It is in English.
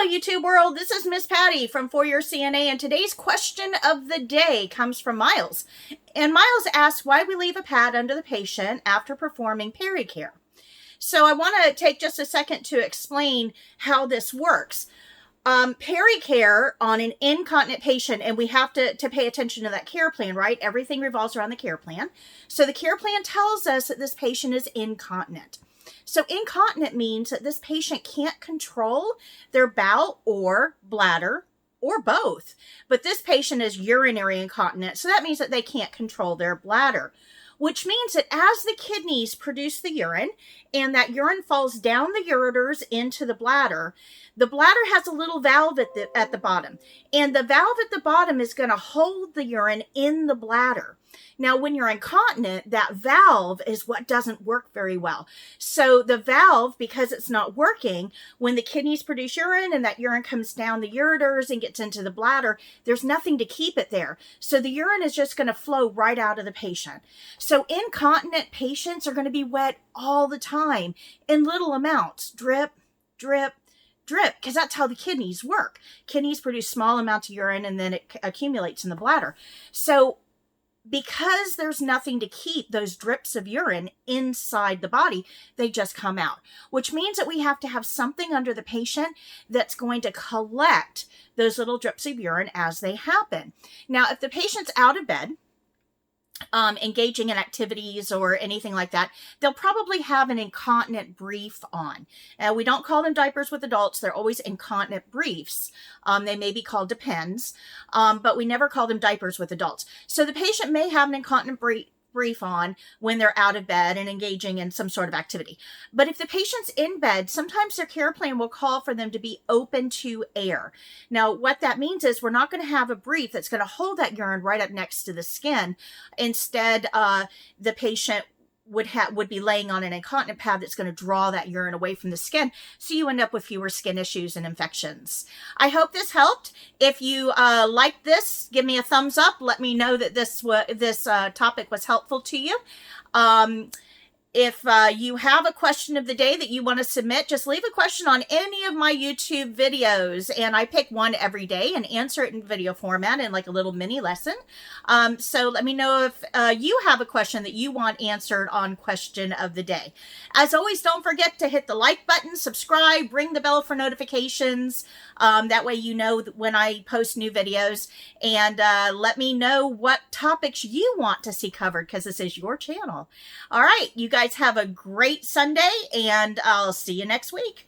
Hello, YouTube world. This is Miss Patty from 4-Year CNA, and today's question of the day comes from Myles. And Myles asks why we leave a pad under the patient after performing pericare. So I want to take just a second to explain how this works. Pericare on an incontinent patient, and we have to pay attention to that care plan, right? Everything revolves around the care plan. So the care plan tells us that this patient is incontinent. So incontinent means that this patient can't control their bowel or bladder or both. But this patient is urinary incontinent, so that means that they can't control their bladder, which means that as the kidneys produce the urine and that urine falls down the ureters into the bladder has a little valve at the bottom. And the valve at the bottom is going to hold the urine in the bladder. Now, when you're incontinent, that valve is what doesn't work very well. So the valve, because it's not working, when the kidneys produce urine and that urine comes down the ureters and gets into the bladder, there's nothing to keep it there. So the urine is just going to flow right out of the patient. So incontinent patients are going to be wet all the time in little amounts. Drip, drip, drip, because that's how the kidneys work. Kidneys produce small amounts of urine and then it accumulates in the bladder. So because there's nothing to keep those drips of urine inside the body, they just come out, which means that we have to have something under the patient that's going to collect those little drips of urine as they happen. Now, if the patient's out of bed, engaging in activities or anything like that, they'll probably have an incontinent brief on. We don't call them diapers with adults. They're always incontinent briefs. They may be called Depends, but we never call them diapers with adults. So the patient may have an incontinent brief on when they're out of bed and engaging in some sort of activity. But if the patient's in bed, sometimes their care plan will call for them to be open to air. Now, what that means is we're not going to have a brief that's going to hold that urine right up next to the skin. Instead, the patient would be laying on an incontinent pad that's going to draw that urine away from the skin, so you end up with fewer skin issues and infections. I hope this helped. If you like this, give me a thumbs up. Let me know that this topic was helpful to you. If you have a question of the day that you want to submit, just leave a question on any of my YouTube videos, and I pick one every day and answer it in video format in like a little mini lesson. So let me know if you have a question that you want answered on question of the day. As always, don't forget to hit the like button, subscribe, ring the bell for notifications. That way you know when I post new videos, and let me know what topics you want to see covered, because this is your channel. All right, you guys have a great Sunday, and I'll see you next week.